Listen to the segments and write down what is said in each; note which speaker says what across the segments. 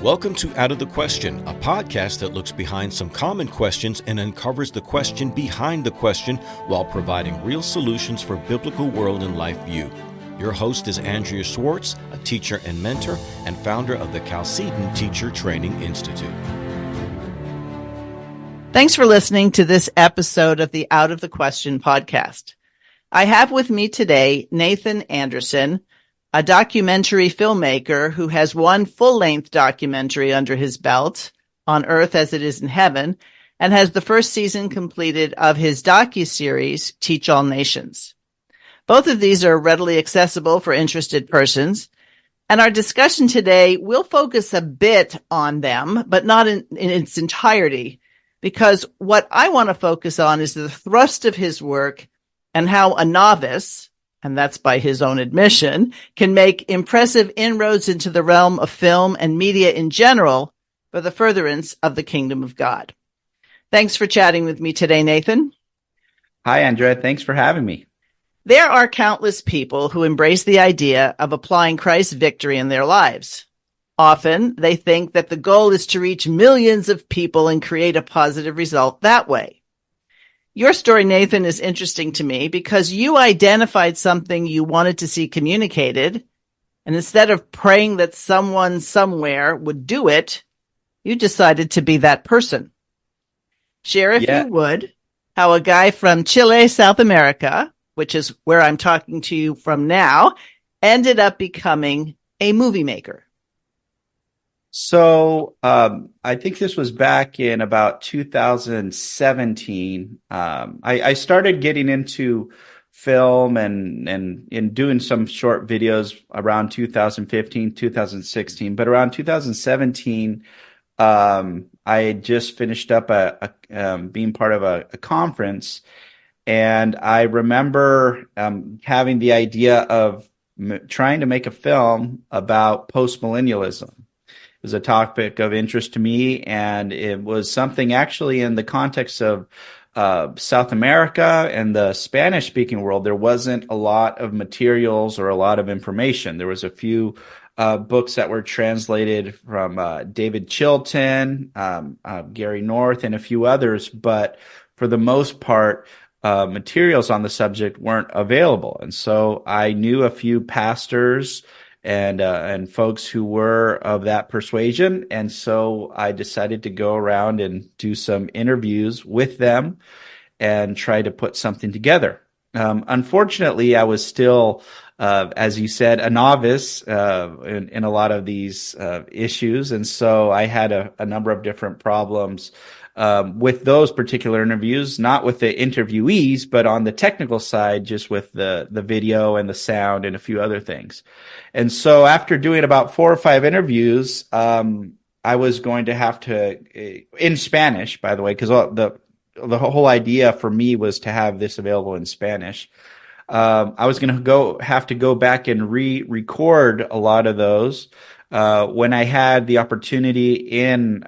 Speaker 1: Welcome to Out of the Question, a podcast that looks behind some common questions and uncovers the question behind the question while providing real solutions for biblical world and life view. Your host is Andrea Schwartz, a teacher and mentor and founder of the Chalcedon Teacher Training Institute.
Speaker 2: Thanks for listening to this episode of the Out of the Question podcast. I have with me today Nathan Anderson, a documentary filmmaker who has one full-length documentary under his belt, On Earth as It Is in Heaven, and has the first season completed of his docuseries, Teach All Nations. Both of these are readily accessible for interested persons, and our discussion today will focus a bit on them, but not in its entirety, because what I want to focus on is the thrust of his work and how a novice, and that's by his own admission, can make impressive inroads into the realm of film and media in general for the furtherance of the kingdom of God. Thanks for chatting with me today, Nathan.
Speaker 3: Hi, Andrea. Thanks for having me.
Speaker 2: There are countless people who embrace the idea of applying Christ's victory in their lives. Often, they think that the goal is to reach millions of people and create a positive result that way. Your story, Nathan, is interesting to me because you identified something you wanted to see communicated, and instead of praying that someone somewhere would do it, you decided to be that person. Share, if you would, how a guy from Chile, South America, which is where I'm talking to you from now, ended up becoming a movie maker.
Speaker 3: So I think this was back in about 2017. I started getting into film and doing some short videos around 2015, 2016. But around 2017, I had just finished up being part of a conference. And I remember having the idea of trying to make a film about postmillennialism. It was a topic of interest to me, and it was something actually in the context of South America and the Spanish-speaking world. There wasn't a lot of materials or a lot of information. There was a few books that were translated from David Chilton, Gary North, and a few others, but for the most part, materials on the subject weren't available. And so I knew a few pastors and folks who were of that persuasion. And so I decided to go around and do some interviews with them and try to put something together. Unfortunately, I was still, as you said, a novice in a lot of these issues. And so I had a number of different problems with those particular interviews, not with the interviewees, but on the technical side, just with the video and the sound and a few other things. And so after doing about 4 or 5 interviews, I was going to have to, in Spanish, by the way, because the whole idea for me was to have this available in Spanish. I was going to have to go back and re-record a lot of those. When I had the opportunity in,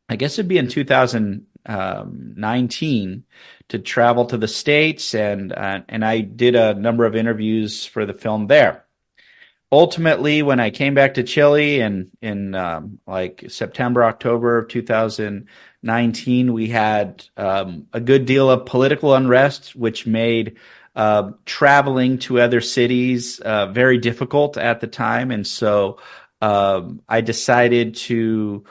Speaker 3: I guess it'd be in 2019 to travel to the States, and I did a number of interviews for the film there. Ultimately, when I came back to Chile in like September, October of 2019, we had a good deal of political unrest, which made traveling to other cities very difficult at the time. And so I decided to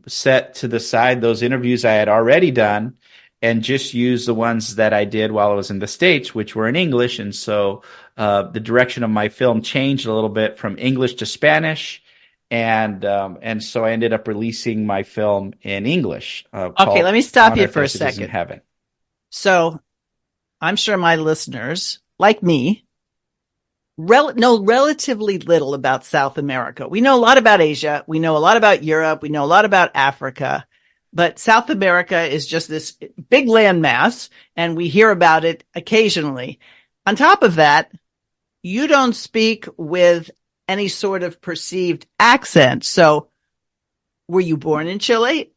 Speaker 3: set to the side those interviews I had already done and just use the ones that I did while I was in the States, which were in English. And so the direction of my film changed a little bit from English to Spanish. And so I ended up releasing my film in English.
Speaker 2: Okay, let me stop you for a second. So I'm sure my listeners, like me, know relatively little about South America. We know a lot about Asia. We know a lot about Europe. We know a lot about Africa. But South America is just this big landmass, and we hear about it occasionally. On top of that, you don't speak with any sort of perceived accent. So were you born in Chile?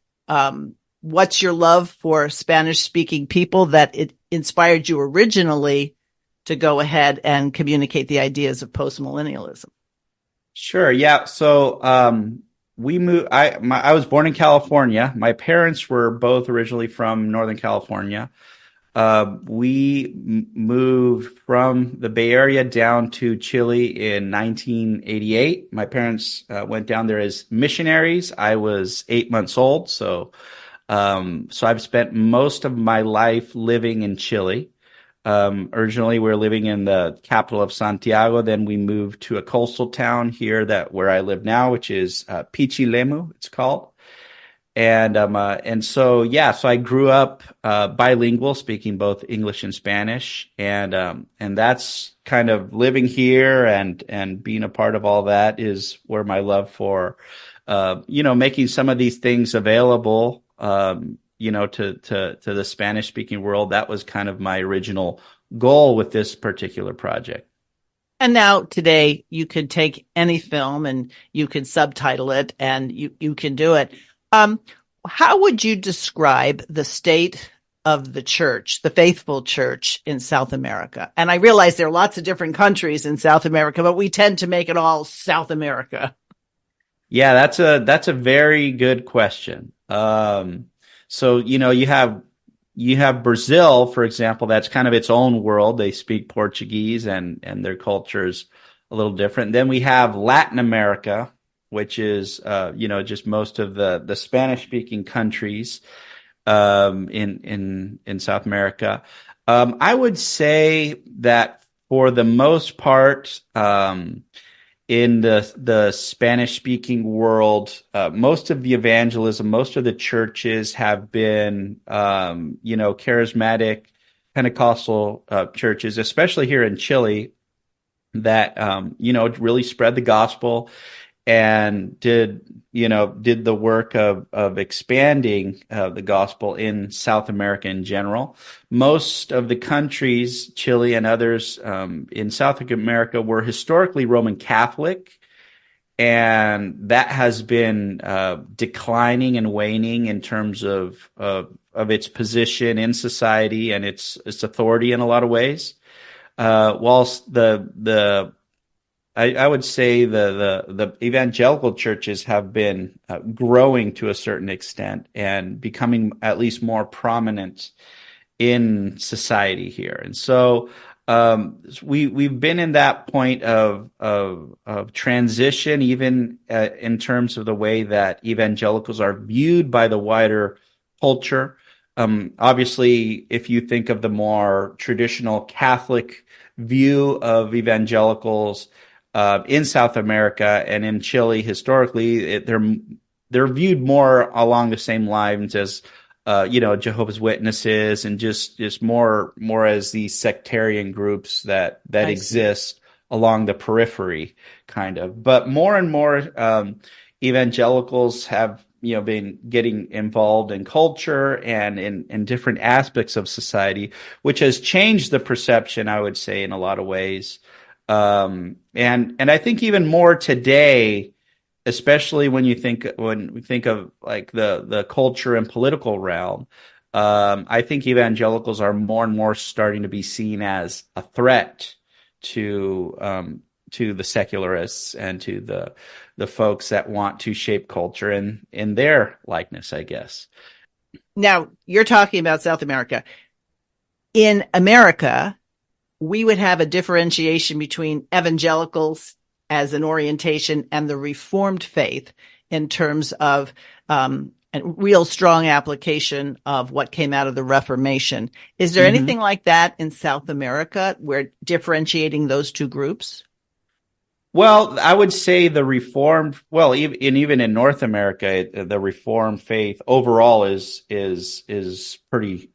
Speaker 2: What's your love for Spanish-speaking people that it inspired you originally to go ahead and communicate the ideas of postmillennialism?
Speaker 3: Sure. Yeah. So we moved. I was born in California. My parents were both originally from Northern California. We moved from the Bay Area down to Chile in 1988. My parents went down there as missionaries. I was 8 months old, so I've spent most of my life living in Chile. Originally, we were living in the capital of Santiago. Then we moved to a coastal town here where I live now, which is Pichilemu, it's called. And so I grew up bilingual, speaking both English and Spanish, and that's kind of living here and being a part of all that is where my love for making some of these things available to the Spanish speaking world. That was kind of my original goal with this particular project.
Speaker 2: And now today you could take any film and you could subtitle it and you can do it. How would you describe the state of the church, the faithful church in South America? And I realize there are lots of different countries in South America, but we tend to make it all South America.
Speaker 3: Yeah, that's a very good question. So you have Brazil, for example, that's kind of its own world. They speak Portuguese and their culture is a little different. Then we have Latin America, which is just most of the Spanish speaking countries in South America. I would say that for the most part, in the Spanish speaking world, most of the evangelism, most of the churches have been charismatic Pentecostal churches, especially here in Chile, that really spread the gospel and did the work of expanding the gospel in South America in general. Most of the countries, Chile and others in South America, were historically Roman Catholic, and that has been declining and waning in terms of its position in society and its authority in a lot of ways. Whilst I would say the evangelical churches have been growing to a certain extent and becoming at least more prominent in society here. And so we've been in that point of transition, even in terms of the way that evangelicals are viewed by the wider culture. Obviously, if you think of the more traditional Catholic view of evangelicals, in South America and in Chile, historically, they're viewed more along the same lines as Jehovah's Witnesses and just more as these sectarian groups that exist along the periphery, kind of. But more and more evangelicals have been getting involved in culture and in different aspects of society, which has changed the perception, I would say, in a lot of ways. And I think even more today, especially when we think of like the culture and political realm, I think evangelicals are more and more starting to be seen as a threat to the secularists and to the folks that want to shape culture in their likeness, I guess.
Speaker 2: Now, you're talking about South America. In America, we would have a differentiation between evangelicals as an orientation and the Reformed faith in terms of a real strong application of what came out of the Reformation. Is there anything like that in South America where differentiating those two groups?
Speaker 3: Well, I would say the Reformed, even in North America, the Reformed faith overall is pretty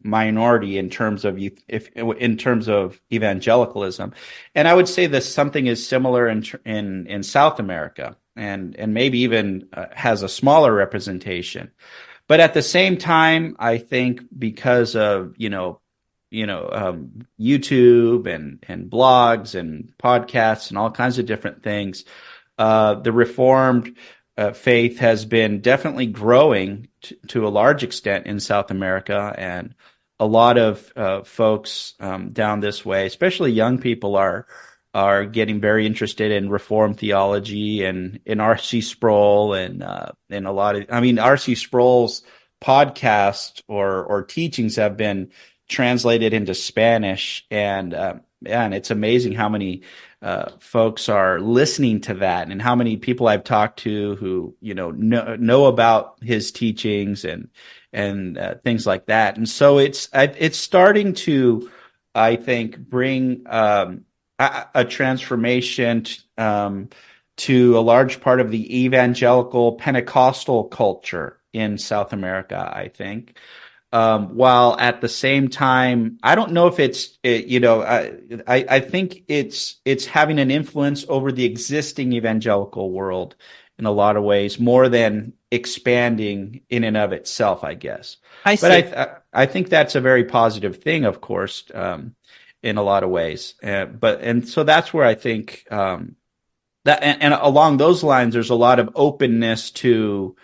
Speaker 3: minority in terms of evangelicalism, and I would say that something is similar in South America, and maybe even has a smaller representation. But at the same time, I think because of YouTube and blogs and podcasts and all kinds of different things, the Reformed faith has been definitely growing to a large extent in South America, and a lot of folks down this way, especially young people, are are getting very interested in Reformed theology and in R.C. Sproul and a lot of, I mean, R.C. Sproul's podcast or teachings have been translated into Spanish, and it's amazing how many folks are listening to that, and how many people I've talked to who know about his teachings and things like that. And so it's starting to, I think, bring a transformation to a large part of the evangelical Pentecostal culture in South America, I think. While at the same time, I don't know if I think it's having an influence over the existing evangelical world in a lot of ways, more than expanding in and of itself, I guess.
Speaker 2: I see.
Speaker 3: But I think that's a very positive thing, of course, in a lot of ways. And so that's where I think that, and along those lines, there's a lot of openness to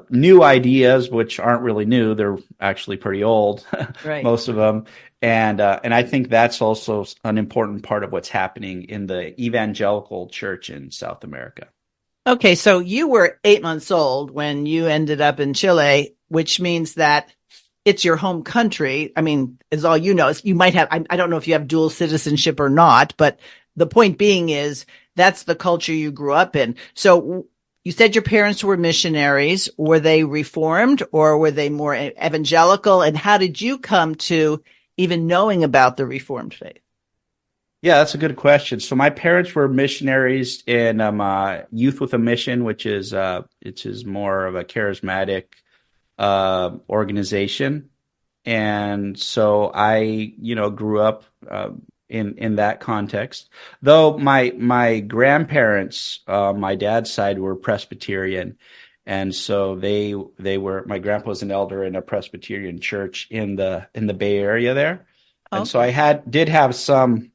Speaker 3: new ideas, which aren't really new. They're actually pretty old,
Speaker 2: Right.
Speaker 3: Most of them. And I think that's also an important part of what's happening in the evangelical church in South America.
Speaker 2: Okay, so you were 8 months old when you ended up in Chile, which means that it's your home country. I mean, is all you know. You might have, I don't know if you have dual citizenship or not, but the point being is that's the culture you grew up in. So you said your parents were missionaries. Were they Reformed or were they more evangelical? And how did you come to even knowing about the Reformed faith?
Speaker 3: Yeah, that's a good question. So my parents were missionaries in Youth with a Mission, which is more of a charismatic organization, and so I grew up in that context. Though my grandparents, my dad's side, were Presbyterian, and so they were. My grandpa was an elder in a Presbyterian church in the Bay Area there, and so I did have some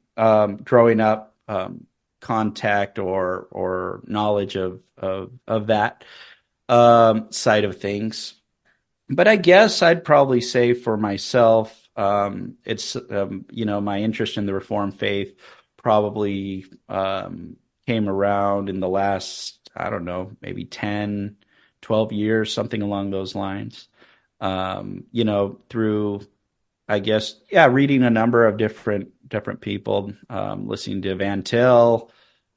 Speaker 3: growing up contact or knowledge of that side of things. But I guess I'd probably say for myself, it's my interest in the Reformed faith probably came around in the last, I don't know, maybe 10, 12 years, something along those lines. Through, I guess, reading a number of different people, listening to Van Til.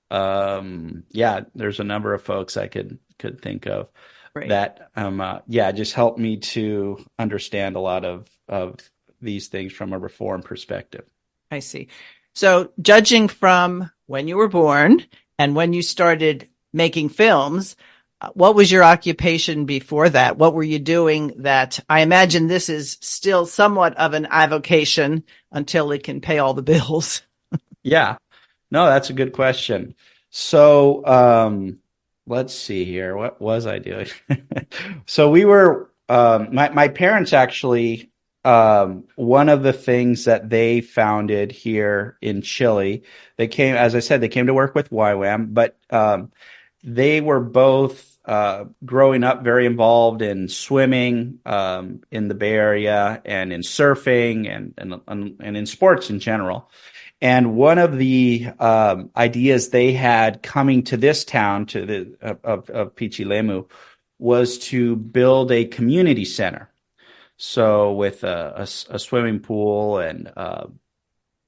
Speaker 3: There's a number of folks I could think of. Right. That just helped me to understand a lot of these things from a Reformed perspective.
Speaker 2: I see. So judging from when you were born and when you started making films, what was your occupation before that? What were you doing that I imagine this is still somewhat of an avocation until it can pay all the bills? Yeah.
Speaker 3: No, that's a good question. So, let's see here. What was I doing? So we were, my parents actually, one of the things that they founded here in Chile, as I said, they came to work with YWAM, but they were both growing up very involved in swimming in the Bay Area and in surfing and in sports in general. And one of the ideas they had coming to this town, of Pichilemu, was to build a community center. So with a swimming pool and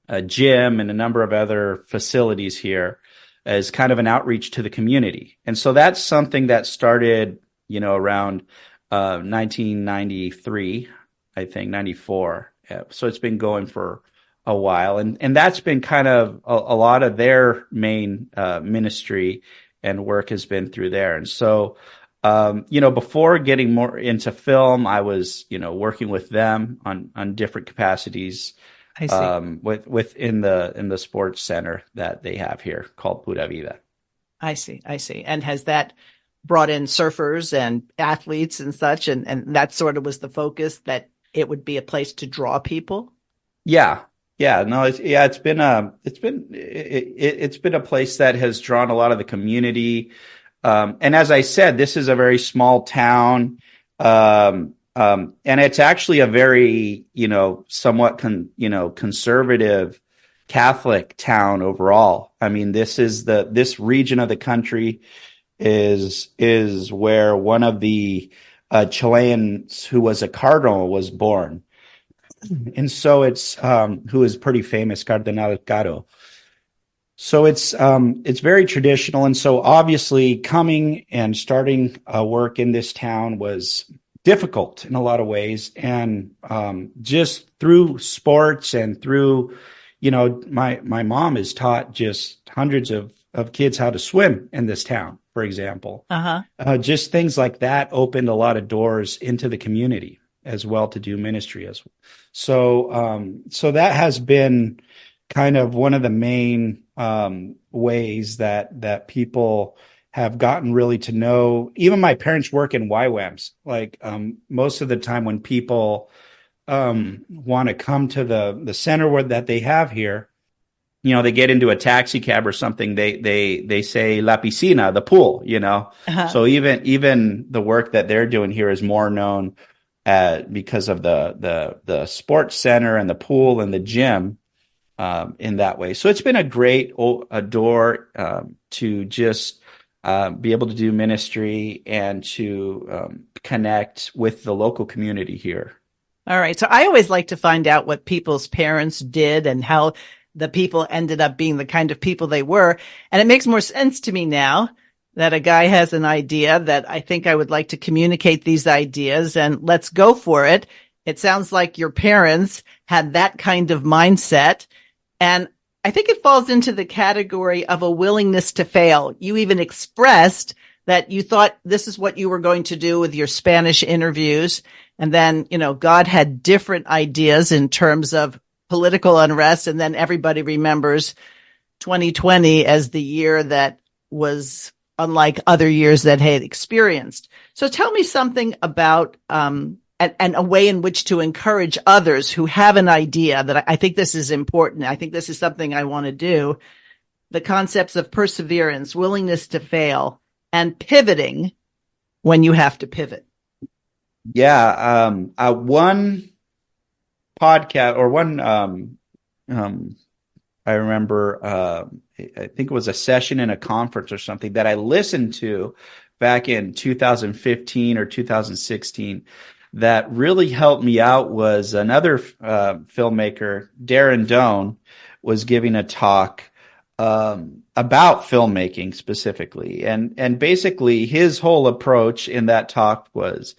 Speaker 3: a gym and a number of other facilities here as kind of an outreach to the community. And so that's something that started, around 1993, I think, 94. So it's been going for a while. And that's been kind of a lot of their main ministry and work has been through there. And so, before getting more into film, I was, working with them on different capacities. I see. Within the sports center that they have here called Pura Vida.
Speaker 2: I see. And has that brought in surfers and athletes and such, and that sort of was the focus, that it would be a place to draw people?
Speaker 3: Yeah. No, it's been a place that has drawn a lot of the community. And as I said, this is a very small town. And it's actually a very, somewhat conservative Catholic town overall. I mean, this region of the country is where one of the Chileans who was a cardinal was born. And so it's who is pretty famous, Cardinal Caro. So it's very traditional, and so obviously coming and starting work in this town was difficult in a lot of ways, and just through sports and through, my mom has taught just hundreds of kids how to swim in this town, for example.
Speaker 2: Uh-huh.
Speaker 3: Just things like that opened a lot of doors into the community as well to do ministry as well. So that has been kind of one of the main ways that people have gotten really to know. Even my parents work in YWAMs. Like most of the time when people want to come to the center that they have here, they get into a taxi cab or something. They say La Piscina, the pool.
Speaker 2: Uh-huh.
Speaker 3: So even the work that they're doing here is more known because of the sports center and the pool and the gym. In that way. So it's been a great door to just be able to do ministry and to connect with the local community here.
Speaker 2: All right. So I always like to find out what people's parents did and how the people ended up being the kind of people they were. And it makes more sense to me now that a guy has an idea that I think I would like to communicate these ideas, and let's go for it. It sounds like your parents had that kind of mindset. And I think it falls into the category of a willingness to fail. You even expressed that you thought this is what you were going to do with your Spanish interviews. And then, God had different ideas in terms of political unrest. And then everybody remembers 2020 as the year that was unlike other years that had experienced. So tell me something about, and a way in which to encourage others who have an idea that I think this is important. I think this is something I want to do. The concepts of perseverance, willingness to fail, and pivoting when you have to pivot.
Speaker 3: Yeah. One podcast or one, I remember, I think it was a session in a conference or something that I listened to back in 2015 or 2016. That really helped me out was another filmmaker, Darren Doan, was giving a talk about filmmaking specifically, and basically his whole approach in that talk was,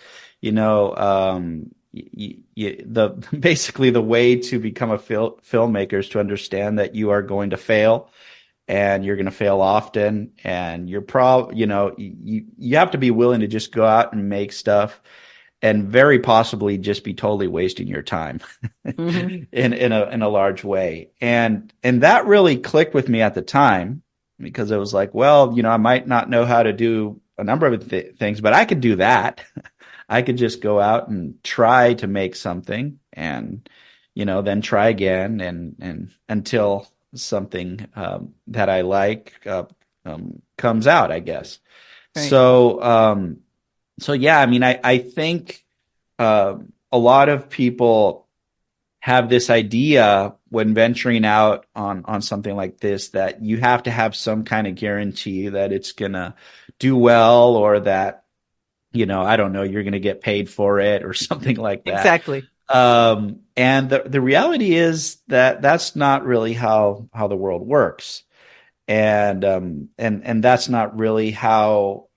Speaker 3: basically the way to become a filmmaker is to understand that you are going to fail. And you're going to fail often, and you have to be willing to just go out and make stuff, and very possibly just be totally wasting your time
Speaker 2: Mm-hmm.
Speaker 3: in a large way. And that really clicked with me at the time, because it was like, well, I might not know how to do a number of things, but I could do that. I could just go out and try to make something, and then try again, and until something that I like comes out, I guess.
Speaker 2: Right.
Speaker 3: So yeah, I mean, I think a lot of people have this idea when venturing out on something like this, that you have to have some kind of guarantee that it's gonna do well, or that, I don't know, you're gonna get paid for it or something like that.
Speaker 2: Exactly.
Speaker 3: And the reality is that that's not really how the world works. And that's not really how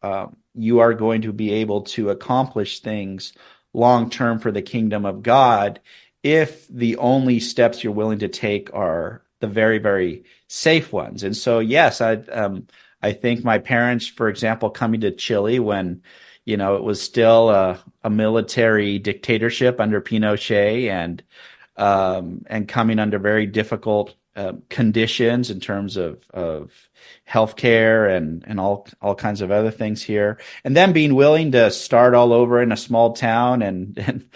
Speaker 3: you are going to be able to accomplish things long term for the kingdom of God, if the only steps you're willing to take are the very, very safe ones. And so, yes, I think my parents, for example, coming to Chile when, it was still a military dictatorship under Pinochet, and coming under very difficult conditions in terms of healthcare and all kinds of other things here, and then being willing to start all over in a small town and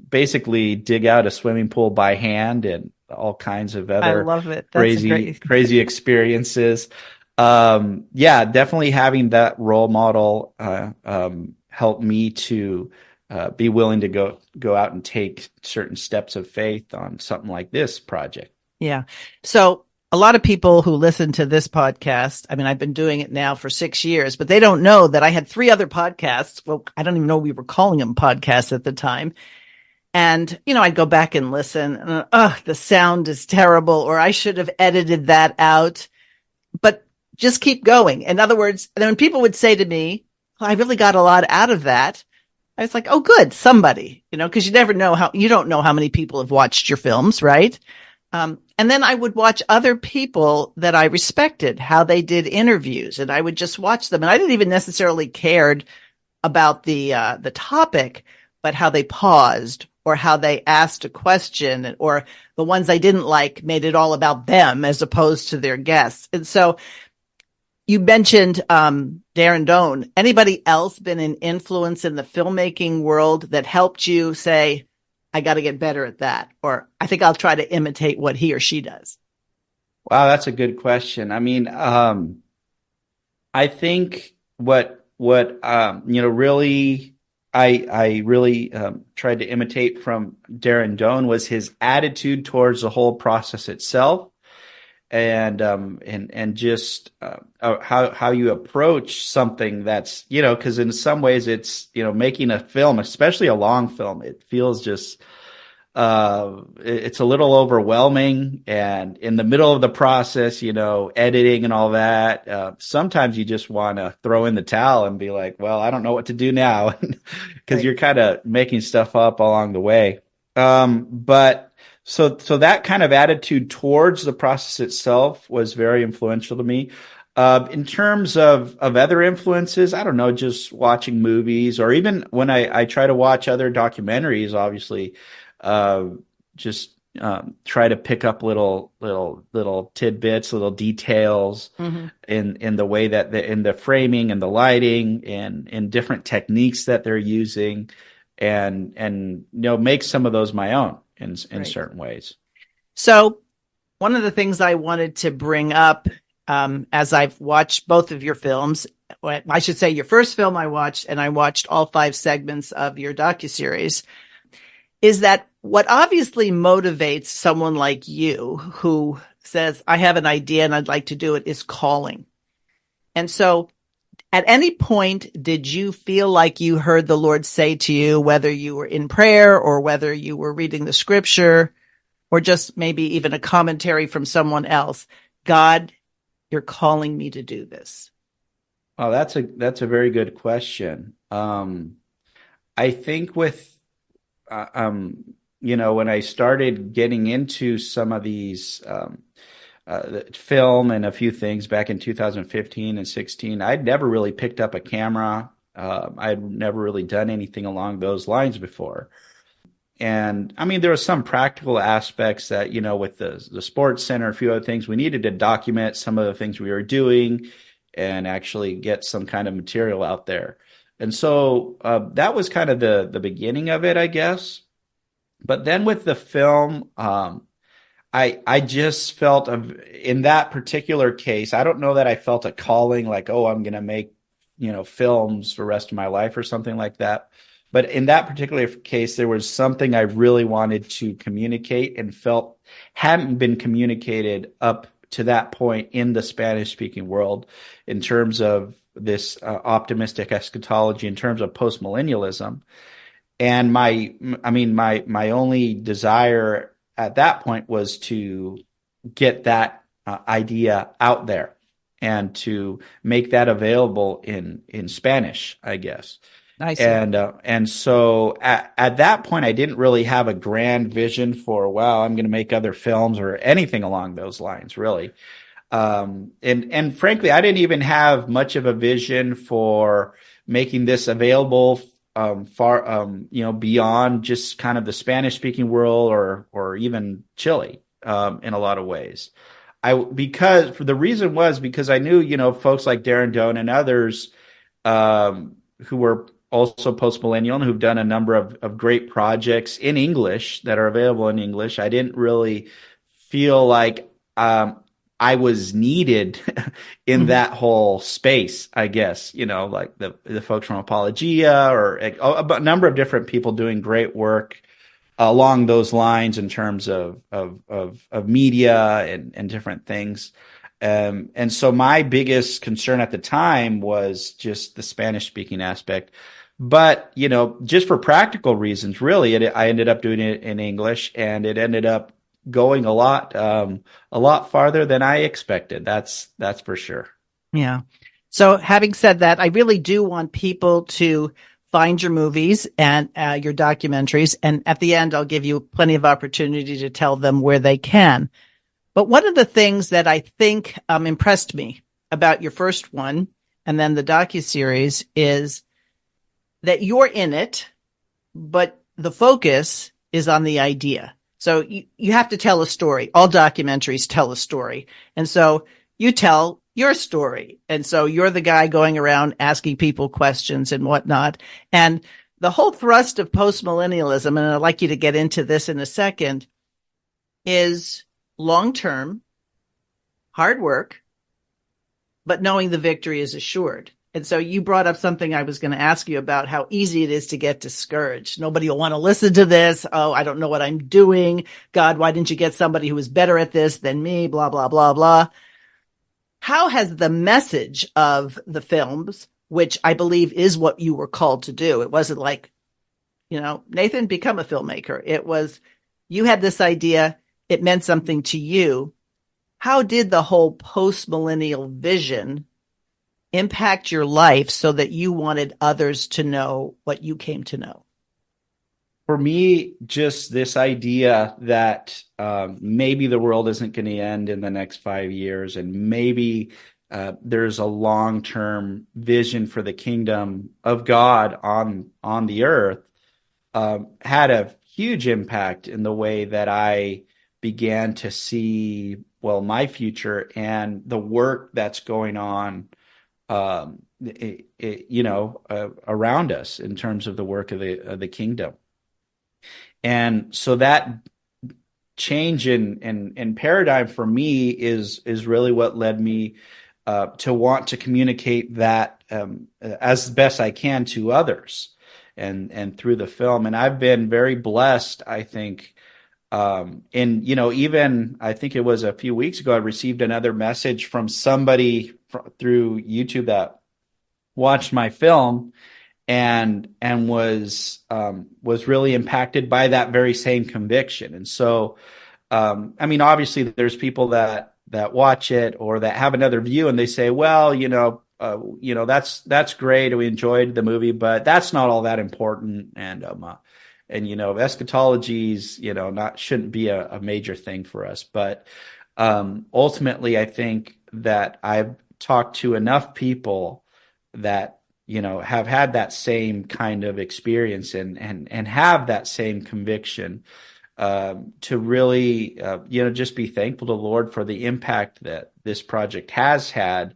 Speaker 3: basically dig out a swimming pool by hand, and all kinds of other
Speaker 2: I love it. That's
Speaker 3: crazy experiences. Yeah, definitely having that role model helped me to be willing to go out and take certain steps of faith on something like this project.
Speaker 2: Yeah. So a lot of people who listen to this podcast, I mean, I've been doing it now for 6 years, but they don't know that I had three other podcasts. Well, I don't even know we were calling them podcasts at the time. And, I'd go back and listen and, the sound is terrible, or I should have edited that out, but just keep going. In other words, then when people would say to me, well, I really got a lot out of that. I was like, oh, good. Somebody, cause you never know you don't know how many people have watched your films, right? And then I would watch other people that I respected, how they did interviews, and I would just watch them. And I didn't even necessarily cared about the topic, but how they paused or how they asked a question, or the ones I didn't like made it all about them as opposed to their guests. And so you mentioned Darren Doan. Anybody else been an influence in the filmmaking world that helped you say, I got to get better at that, or I think I'll try to imitate what he or she does?
Speaker 3: Wow, that's a good question. I mean, I think really I really tried to imitate from Darren Doan was his attitude towards the whole process itself, and just how you approach something that's, because in some ways it's, making a film, especially a long film, it feels just it's a little overwhelming, and in the middle of the process, editing and all that, sometimes you just want to throw in the towel and be like, well, I don't know what to do now, because you're kind of making stuff up along the way. But so that kind of attitude towards the process itself was very influential to me. In terms of other influences, I don't know, just watching movies, or even when I try to watch other documentaries, obviously, just try to pick up little tidbits, little details in the way that in the framing and the lighting and in different techniques that they're using, and make some of those my own in certain ways.
Speaker 2: So one of the things I wanted to bring up, as I've watched both of your films, I should say your first film I watched, and I watched all 5 segments of your docuseries, is that what obviously motivates someone like you who says, I have an idea and I'd like to do it, is calling. And so at any point, did you feel like you heard the Lord say to you, whether you were in prayer or whether you were reading the scripture, or just maybe even a commentary from someone else, God, you're calling me to do this?
Speaker 3: Oh, that's a very good question. I think with when I started getting into some of these film and a few things back in 2015 and 16, I'd never really picked up a camera. I'd never really done anything along those lines before. And I mean, there were some practical aspects that, with the sports center, a few other things, we needed to document some of the things we were doing and actually get some kind of material out there. And so that was kind of the beginning of it, I guess. But then with the film, I just felt in that particular case, I don't know that I felt a calling like, oh, I'm going to make, films for the rest of my life or something like that. But in that particular case, there was something I really wanted to communicate and felt hadn't been communicated up to that point in the Spanish-speaking world, in terms of this optimistic eschatology, in terms of postmillennialism. And my only desire at that point was to get that idea out there and to make that available in Spanish, I guess.
Speaker 2: I see.
Speaker 3: And so at that point, I didn't really have a grand vision for, wow, I'm going to make other films or anything along those lines, really. And frankly, I didn't even have much of a vision for making this available beyond just kind of the Spanish speaking world or even Chile, in a lot of ways. Because I knew, folks like Darren Doan and others, who were also post-millennial and who've done a number of great projects in English that are available in English. I didn't really feel like, I was needed in that whole space, I guess, like the folks from Apologia or a number of different people doing great work along those lines in terms of media and different things. And so my biggest concern at the time was just the Spanish speaking aspect. But, just for practical reasons, really, I ended up doing it in English, and it ended up going a lot farther than I expected. That's for sure.
Speaker 2: Yeah. So having said that, I really do want people to find your movies and your documentaries. And at the end, I'll give you plenty of opportunity to tell them where they can. But one of the things that I think impressed me about your first one and then the docuseries is that you're in it, but the focus is on the idea. So you have to tell a story. All documentaries tell a story. And so you tell your story. And so you're the guy going around asking people questions and whatnot. And the whole thrust of postmillennialism, and I'd like you to get into this in a second, is long-term, hard work, but knowing the victory is assured. And so you brought up something I was going to ask you about, how easy it is to get discouraged. Nobody will want to listen to this. Oh, I don't know what I'm doing. God, why didn't you get somebody who was better at this than me? Blah, blah, blah, blah. How has the message of the films, which I believe is what you were called to do? It wasn't like, Nathan, become a filmmaker. It was, you had this idea. It meant something to you. How did the whole post-millennial vision impact your life so that you wanted others to know what you came to know?
Speaker 3: For me, just this idea that maybe the world isn't going to end in the next 5 years, and maybe there's a long-term vision for the kingdom of God on the earth, had a huge impact in the way that I began to see, my future and the work that's going on around us in terms of the work of the kingdom. And so that change in paradigm for me is really what led me to want to communicate that as best I can to others and through the film. And I've been very blessed, I think. Even I think it was a few weeks ago, I received another message from somebody through YouTube that watched my film and was really impacted by that very same conviction. And so, obviously there's people that watch it or that have another view and they say, well, that's great. We enjoyed the movie, but that's not all that important. And eschatology's, shouldn't be a major thing for us. But ultimately, I think that I've talked to enough people that, have had that same kind of experience and have that same conviction to really, just be thankful to the Lord for the impact that this project has had,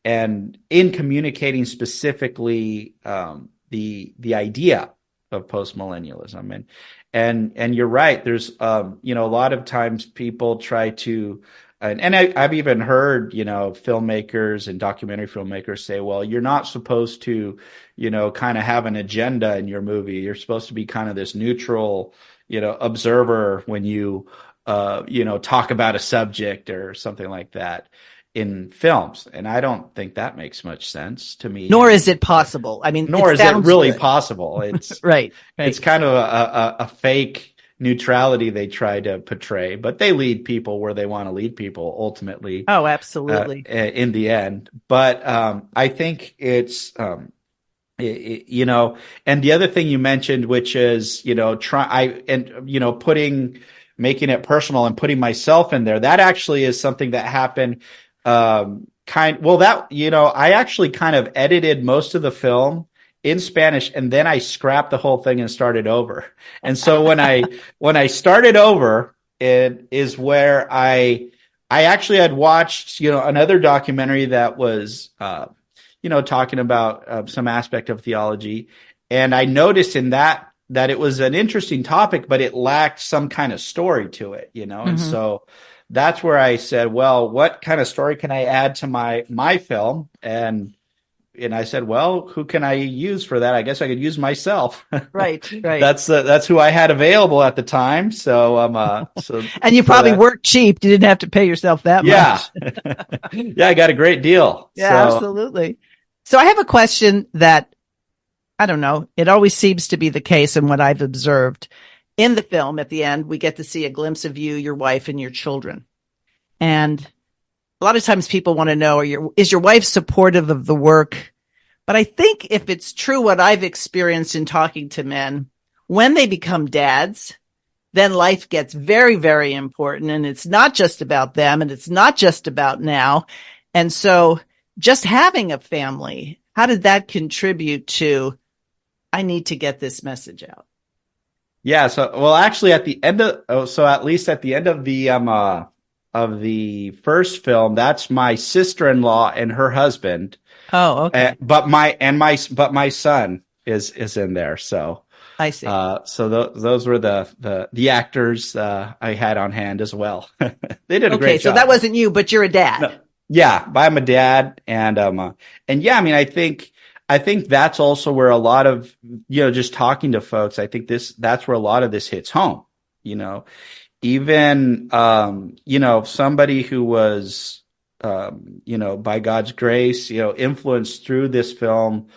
Speaker 3: and in communicating specifically the idea of postmillennialism. And you're right. There's a lot of times people try to, and I've even heard filmmakers and documentary filmmakers say, well, you're not supposed to kind of have an agenda in your movie. You're supposed to be kind of this neutral observer when you talk about a subject or something like that in films. And I don't think that makes much sense to me.
Speaker 2: Nor is it possible.
Speaker 3: Nor is it really possible. It's
Speaker 2: right.
Speaker 3: It's kind of a fake neutrality they try to portray, but they lead people where they want to lead people ultimately.
Speaker 2: Oh, absolutely.
Speaker 3: In the end. But I think it's, and the other thing you mentioned, which is, making it personal and putting myself in there, that actually is something that happened. I actually kind of edited most of the film in Spanish, and then I scrapped the whole thing and started over. And so when I started over, it is where I actually had watched, another documentary that was, talking about some aspect of theology. And I noticed in that it was an interesting topic, but it lacked some kind of story to it,
Speaker 2: Mm-hmm.
Speaker 3: And so that's where I said, well, what kind of story can I add to my film? And and I said, well, who can I use for that? I guess I could use myself.
Speaker 2: Right, right.
Speaker 3: That's who I had available at the time. So
Speaker 2: And you probably worked cheap. You didn't have to pay yourself that
Speaker 3: yeah.
Speaker 2: much.
Speaker 3: Yeah, I got a great deal.
Speaker 2: Yeah,
Speaker 3: So
Speaker 2: absolutely. So I have a question that, I don't know, it always seems to be the case in what I've observed. In the film, at the end, we get to see a glimpse of you, your wife, and your children. And a lot of times people want to know, is your wife supportive of the work? But I think if it's true what I've experienced in talking to men, when they become dads, then life gets very, very important. And it's not just about them, and it's not just about now. And so just having a family, how did that contribute to, I need to get this message out?
Speaker 3: yeah, so well, actually, at the end of so at least at the end of the first film, that's my sister-in-law and her husband.
Speaker 2: Oh, okay.
Speaker 3: But my son is in there. So
Speaker 2: I see.
Speaker 3: those were the actors I had on hand as well. They did a great
Speaker 2: Okay, so
Speaker 3: job.
Speaker 2: that wasn't you, but you're a dad.
Speaker 3: No, yeah, I'm a dad, and yeah, I mean, I think that's also where a lot of, just talking to folks, I think that's where a lot of this hits home. Even somebody who was by God's grace, influenced through this film,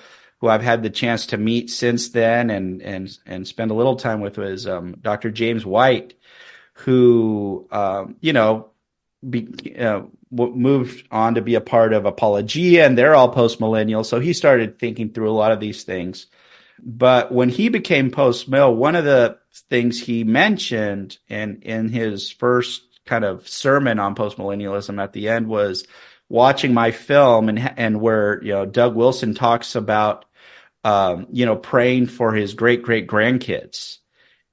Speaker 3: who I've had the chance to meet since then and spend a little time with, was Dr. James White, who moved on to be a part of Apologia, and they're all post-millennial. So he started thinking through a lot of these things. But when he became post-mill, one of the things he mentioned in his first kind of sermon on post-millennialism at the end was watching my film, and where, Doug Wilson talks about, praying for his great-great-grandkids,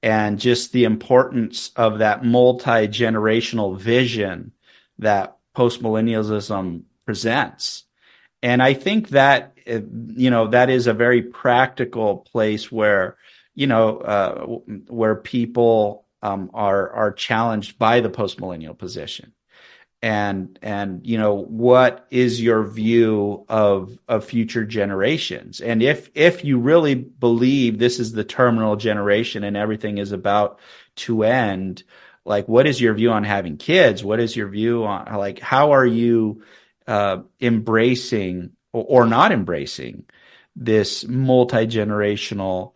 Speaker 3: and just the importance of that multi-generational vision that postmillennialism presents. And I think that, that is a very practical place where, where people are challenged by the postmillennial position. And what is your view of future generations? And if you really believe this is the terminal generation and everything is about to end, like, what is your view on having kids? What is your view on, like, how are you embracing or not embracing this multi-generational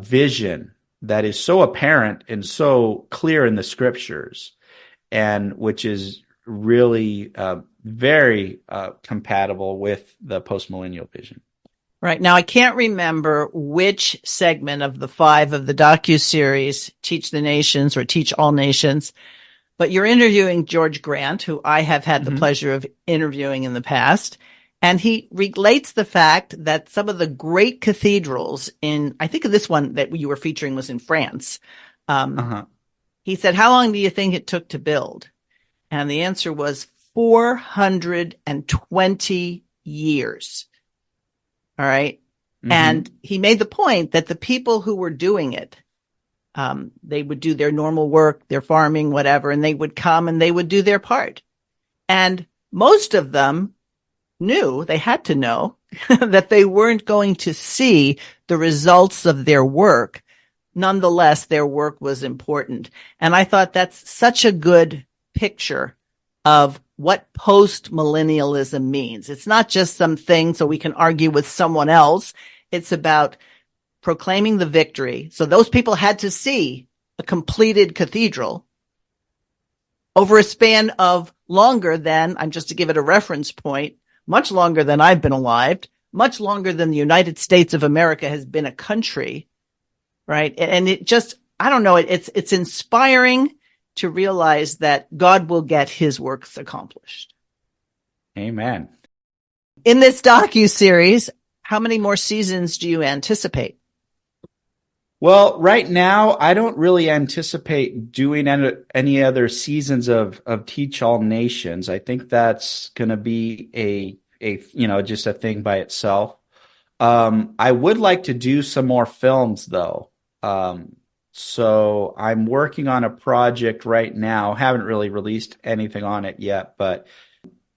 Speaker 3: vision that is so apparent and so clear in the scriptures, and which is really very compatible with the postmillennial vision.
Speaker 2: Right. Now, I can't remember which segment of the 5 of the docuseries Teach the Nations or Teach All Nations, but you're interviewing George Grant, who I have had the pleasure of interviewing in the past. And he relates the fact that some of the great cathedrals I think this one that you were featuring was in France. He said, how long do you think it took to build? And the answer was 420 years. All right. And he made the point that the people who were doing it, they would do their normal work, their farming, whatever, and they would come and they would do their part. And most of them they had to know that they weren't going to see the results of their work. Nonetheless, their work was important. And I thought that's such a good picture of what post-millennialism means. It's not just something so we can argue with someone else. It's about proclaiming the victory. So those people had to see a completed cathedral over a span of longer than, just to give it a reference point, much longer than I've been alive, much longer than the United States of America has been a country, right? And it just, I don't know, it's inspiring to realize that God will get his works accomplished.
Speaker 3: Amen.
Speaker 2: In this docuseries, how many more seasons do you anticipate?
Speaker 3: Well, right now, I don't really anticipate doing any other seasons of Teach All Nations. I think that's going to be a just a thing by itself. I would like to do some more films, though. So I'm working on a project right now. Haven't really released anything on it yet, but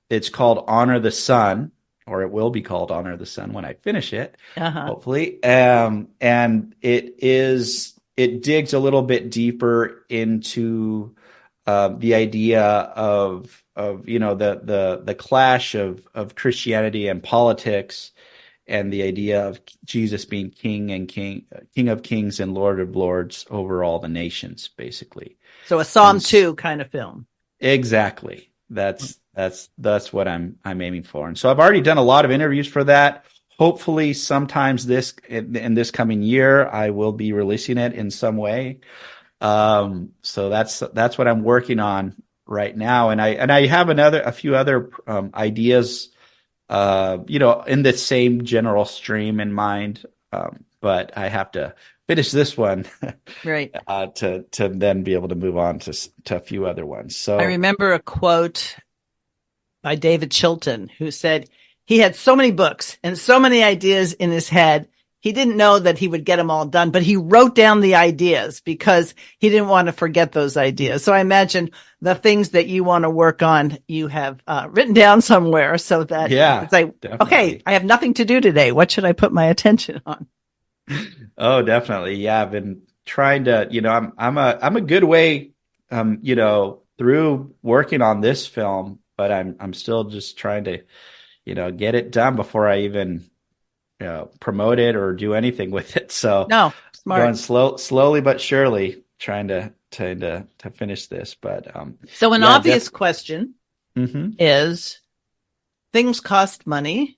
Speaker 3: it's called Honor the Sun. or it will be called Honor of the Sun when I finish it,
Speaker 2: Uh-huh.
Speaker 3: hopefully. And it digs a little bit deeper into the idea of the clash of Christianity and politics, and the idea of Jesus being King of Kings and Lord of Lords over all the nations, basically.
Speaker 2: So a Psalm 2 kind of film.
Speaker 3: Exactly. That's what I'm aiming for. And so I've already done a lot of interviews for that. Hopefully sometimes in this coming year, I will be releasing it in some way. So that's what I'm working on right now. And I have a few other ideas, in the same general stream in mind. But I have to finish this one,
Speaker 2: Right.
Speaker 3: to then be able to move on to a few other ones. So
Speaker 2: I remember a quote by David Chilton, who said he had so many books and so many ideas in his head. He didn't know that he would get them all done, but he wrote down the ideas because he didn't want to forget those ideas. So I imagine the things that you want to work on, you have written down somewhere so that it's like,
Speaker 3: definitely.
Speaker 2: okay, I have nothing to do today. What should I put my attention on?
Speaker 3: Oh, definitely. Yeah, I've been trying to, I'm a good way, through working on this film, but I'm still just trying to, get it done before I even, promote it or do anything with it. So
Speaker 2: No, smart.
Speaker 3: going slowly but surely, trying to finish this. But
Speaker 2: so an obvious question
Speaker 3: Mm-hmm.
Speaker 2: is things cost money,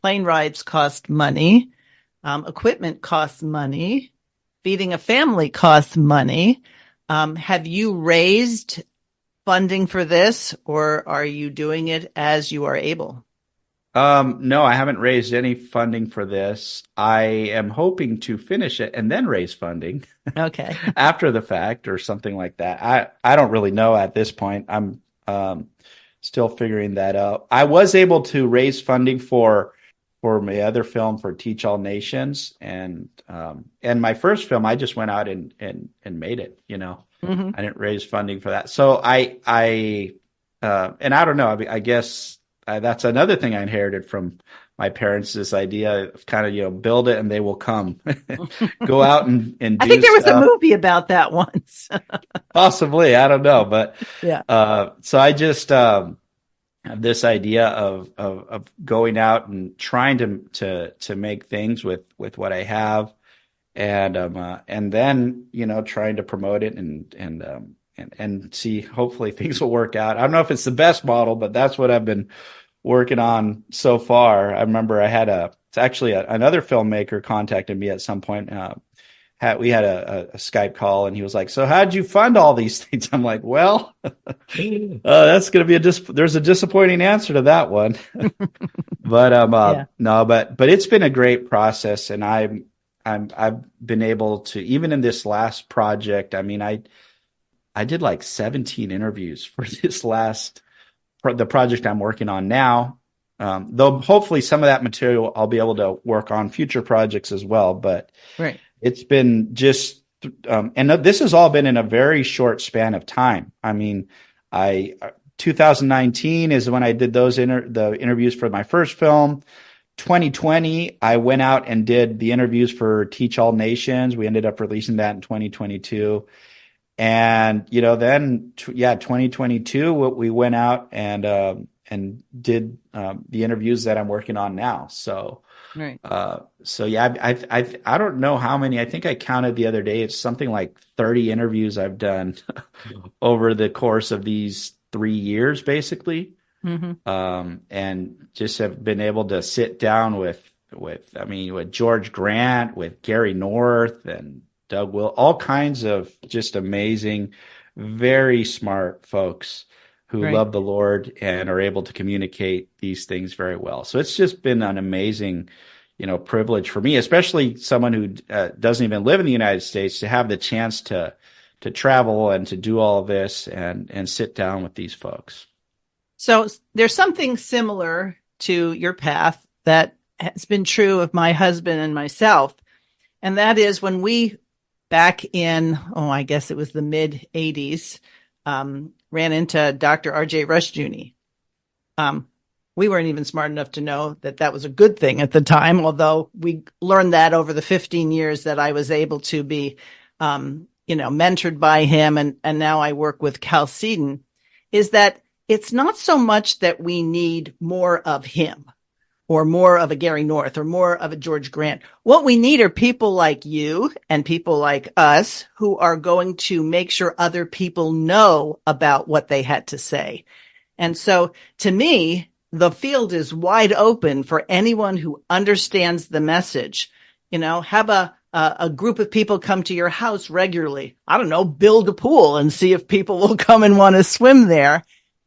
Speaker 2: plane rides cost money, equipment costs money, feeding a family costs money. Have you raised funding for this, or are you doing it as you are able?
Speaker 3: No, I haven't raised any funding for this. I am hoping to finish it and then raise funding
Speaker 2: Okay.
Speaker 3: after the fact or something like that. I don't really know at this point. I'm still figuring that out. I was able to raise funding for my other film, for Teach All Nations, and my first film, I just went out and made it.
Speaker 2: Mm-hmm.
Speaker 3: I didn't raise funding for that. So and I don't know. I guess that's another thing I inherited from my parents, this idea of kind of, build it and they will come. Go out and do
Speaker 2: I think there was
Speaker 3: stuff.
Speaker 2: a movie about that once.
Speaker 3: Possibly, I don't know, but
Speaker 2: Yeah.
Speaker 3: so I just have this idea of going out and trying to make things with what I have, and then trying to promote it and see, hopefully things will work out. I don't know if it's the best model, but that's what I've been working on so far. I remember it's actually another filmmaker contacted me at some point. We had a Skype call, and he was like, "So how'd you fund all these things?" I'm like, "Well, that's going to be there's a disappointing answer to that one." But no, but it's been a great process, and I've been able to, even in this last project. I mean, I did like 17 interviews for the project I'm working on now. Though hopefully some of that material I'll be able to work on future projects as well. But
Speaker 2: Right.
Speaker 3: it's been just, and this has all been in a very short span of time. I mean, 2019 is when I did the interviews for my first film. 2020, I went out and did the interviews for Teach All Nations. We ended up releasing that in 2022. And, then 2022, we went out and did the interviews that I'm working on now. So,
Speaker 2: Right.
Speaker 3: I don't know how many. I think I counted the other day. It's something like 30 interviews I've done over the course of these 3 years, basically.
Speaker 2: Mm-hmm.
Speaker 3: And just have been able to sit down with George Grant, with Gary North, and Doug Will, all kinds of just amazing, very smart folks who
Speaker 2: Right.
Speaker 3: love the Lord and are able to communicate these things very well. So it's just been an amazing, privilege for me, especially someone who doesn't even live in the United States, to have the chance to travel and to do all of this and sit down with these folks.
Speaker 2: So there's something similar to your path that has been true of my husband and myself. And that is when we, back in, I guess it was the mid 80s, ran into Dr. R.J. Rushdoony. we weren't even smart enough to know that that was a good thing at the time, although we learned that over the 15 years that I was able to be, mentored by him. And now I work with Chalcedon, is that it's not so much that we need more of him or more of a Gary North or more of a George Grant. What we need are people like you and people like us who are going to make sure other people know about what they had to say. And so to me, the field is wide open for anyone who understands the message. Have a group of people come to your house regularly. I don't know, build a pool and see if people will come and want to swim there.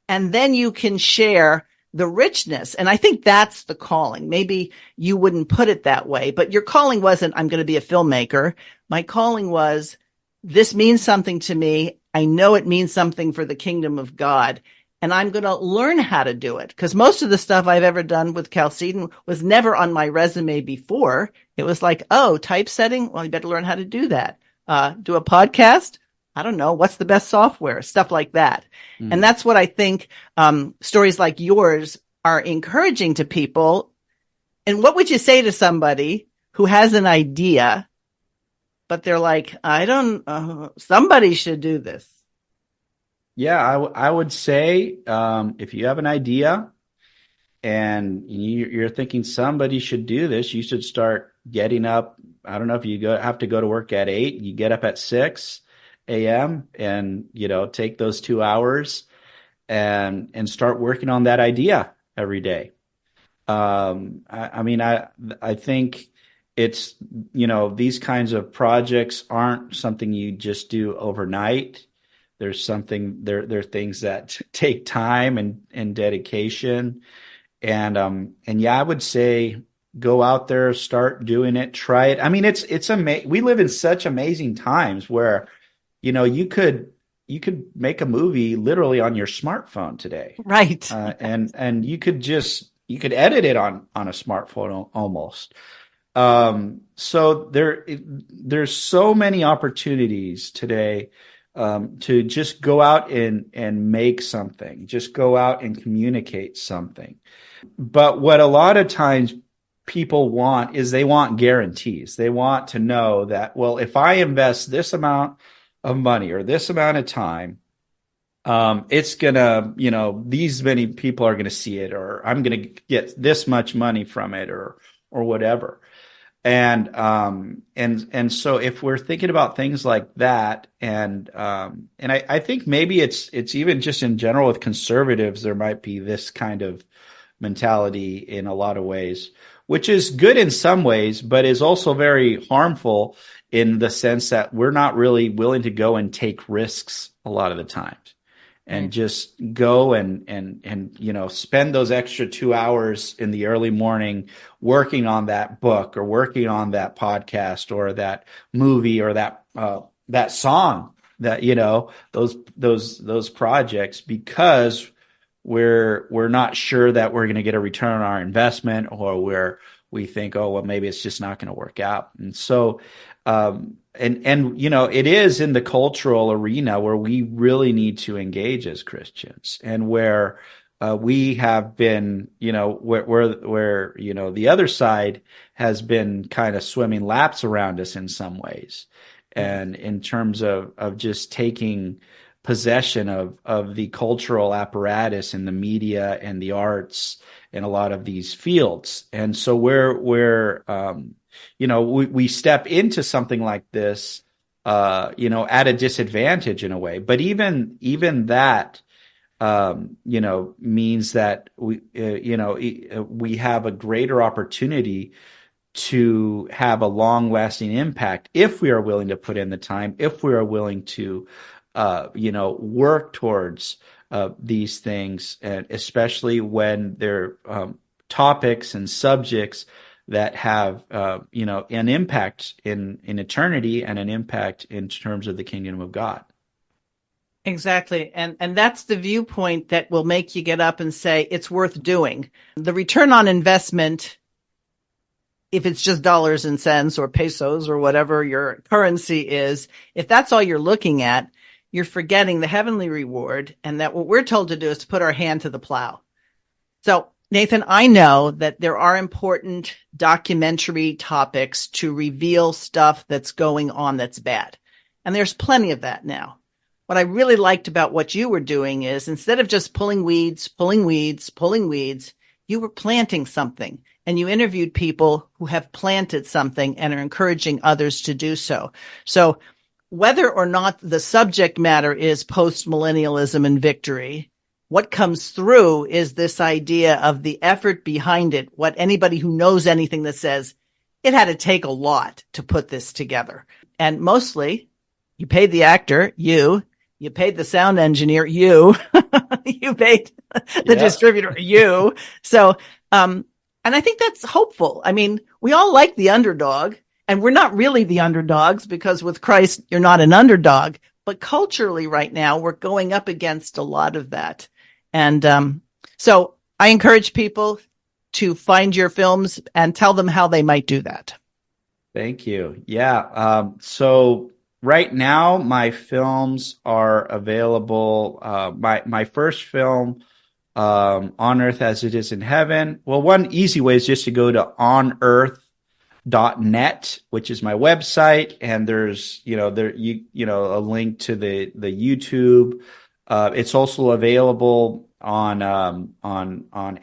Speaker 2: And then you can share the richness. And I think that's the calling. Maybe you wouldn't put it that way, but your calling wasn't, I'm going to be a filmmaker. My calling was, this means something to me. I know it means something for the kingdom of God. And I'm going to learn how to do it, because most of the stuff I've ever done with Chalcedon was never on my resume before. It was like, oh, typesetting. Well, you better learn how to do that. Do a podcast. I don't know. What's the best software? Stuff like that. And that's what I think stories like yours are encouraging to people. And what would you say to somebody who has an idea, but they're like, somebody should do this?
Speaker 3: Yeah, I would say if you have an idea and you're thinking somebody should do this, you should start getting up. I don't know if you have to go to work at 8, you get up at 6 a.m. and take those 2 hours and start working on that idea every day. I think it's these kinds of projects aren't something you just do overnight. There's something there are things that take time and dedication. And yeah, I would say go out there, start doing it, try it. I mean, it's amazing. We live in such amazing times where, you could make a movie literally on your smartphone today.
Speaker 2: Right.
Speaker 3: And you could edit it on a smartphone almost. So there's so many opportunities today to just go out and make something, just go out and communicate something. But what a lot of times people want is they want guarantees. They want to know that, well, if I invest this amount of money or this amount of time, it's gonna, these many people are gonna see it, or I'm gonna get this much money from it, or whatever. And so if we're thinking about things like that, and I think maybe it's even just in general with conservatives, there might be this kind of mentality in a lot of ways, which is good in some ways, but is also very harmful in the sense that we're not really willing to go and take risks a lot of the times. And just go and spend those extra 2 hours in the early morning working on that book or working on that podcast or that movie or that song, that those projects, because we're not sure that we're going to get a return on our investment, or we think, oh well, maybe it's just not going to work out. And so it is in the cultural arena where we really need to engage as Christians, and where we have been, where the other side has been kind of swimming laps around us in some ways, and in terms of just taking possession of the cultural apparatus and the media and the arts in a lot of these fields. And so we step into something like this, at a disadvantage in a way. But even that, means that we have a greater opportunity to have a long-lasting impact if we are willing to put in the time, if we are willing to, work towards these things, and especially when they're topics and subjects that have, an impact in eternity and an impact in terms of the kingdom of God.
Speaker 2: Exactly. And that's the viewpoint that will make you get up and say it's worth doing. The return on investment, if it's just dollars and cents or pesos or whatever your currency is, if that's all you're looking at, you're forgetting the heavenly reward, and that what we're told to do is to put our hand to the plow. So Nathan, I know that there are important documentary topics to reveal stuff that's going on that's bad. And there's plenty of that now. What I really liked about what you were doing is instead of just pulling weeds, you were planting something, and you interviewed people who have planted something and are encouraging others to do so. So whether or not the subject matter is post-millennialism and victory, what comes through is this idea of the effort behind it. What anybody who knows anything that says it had to take a lot to put this together. And mostly you paid the actor, you paid the sound engineer, you paid the distributor, you. So, and I think that's hopeful. I mean, we all like the underdog, and we're not really the underdogs because with Christ, you're not an underdog. But culturally right now, we're going up against a lot of that. And so I encourage people to find your films and tell them how they might do that.
Speaker 3: Thank you. Yeah. So right now, my films are available. My first film, On Earth as It Is in Heaven. Well, one easy way is just to go to onearth.net, which is my website, and there's a link to the YouTube. It's also available on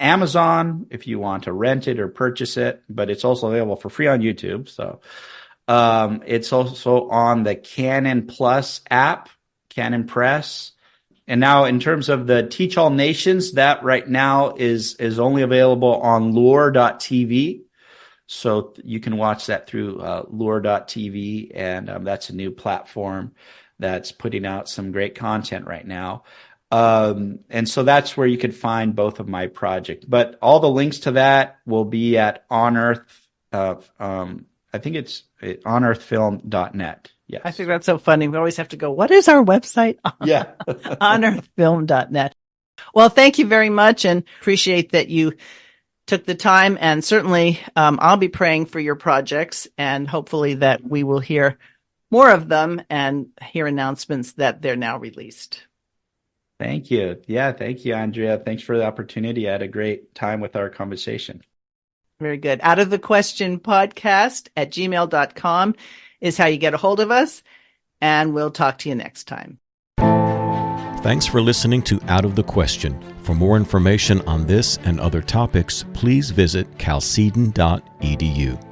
Speaker 3: Amazon if you want to rent it or purchase it, but it's also available for free on YouTube. So it's also on the Canon Plus app, Canon Press. And now in terms of the Teach All Nations, that right now is only available on lure.tv. So you can watch that through lure.tv, and that's a new platform that's putting out some great content right now. And so that's where you could find both of my projects. But all the links to that will be at On Earth. I think it's onearthfilm.net. Yes.
Speaker 2: I think that's so funny. We always have to go, what is our website?
Speaker 3: Yeah.
Speaker 2: onearthfilm.net. Well, thank you very much, and appreciate that you took the time. And certainly I'll be praying for your projects, and hopefully that we will hear more of them and hear announcements that they're now released.
Speaker 3: Thank you. Yeah, thank you, Andrea. Thanks for the opportunity. I had a great time with our conversation.
Speaker 2: Very good. Out of the Question podcast at gmail.com is how you get a hold of us, and we'll talk to you next time.
Speaker 1: Thanks for listening to Out of the Question. For more information on this and other topics, please visit chalcedon.edu.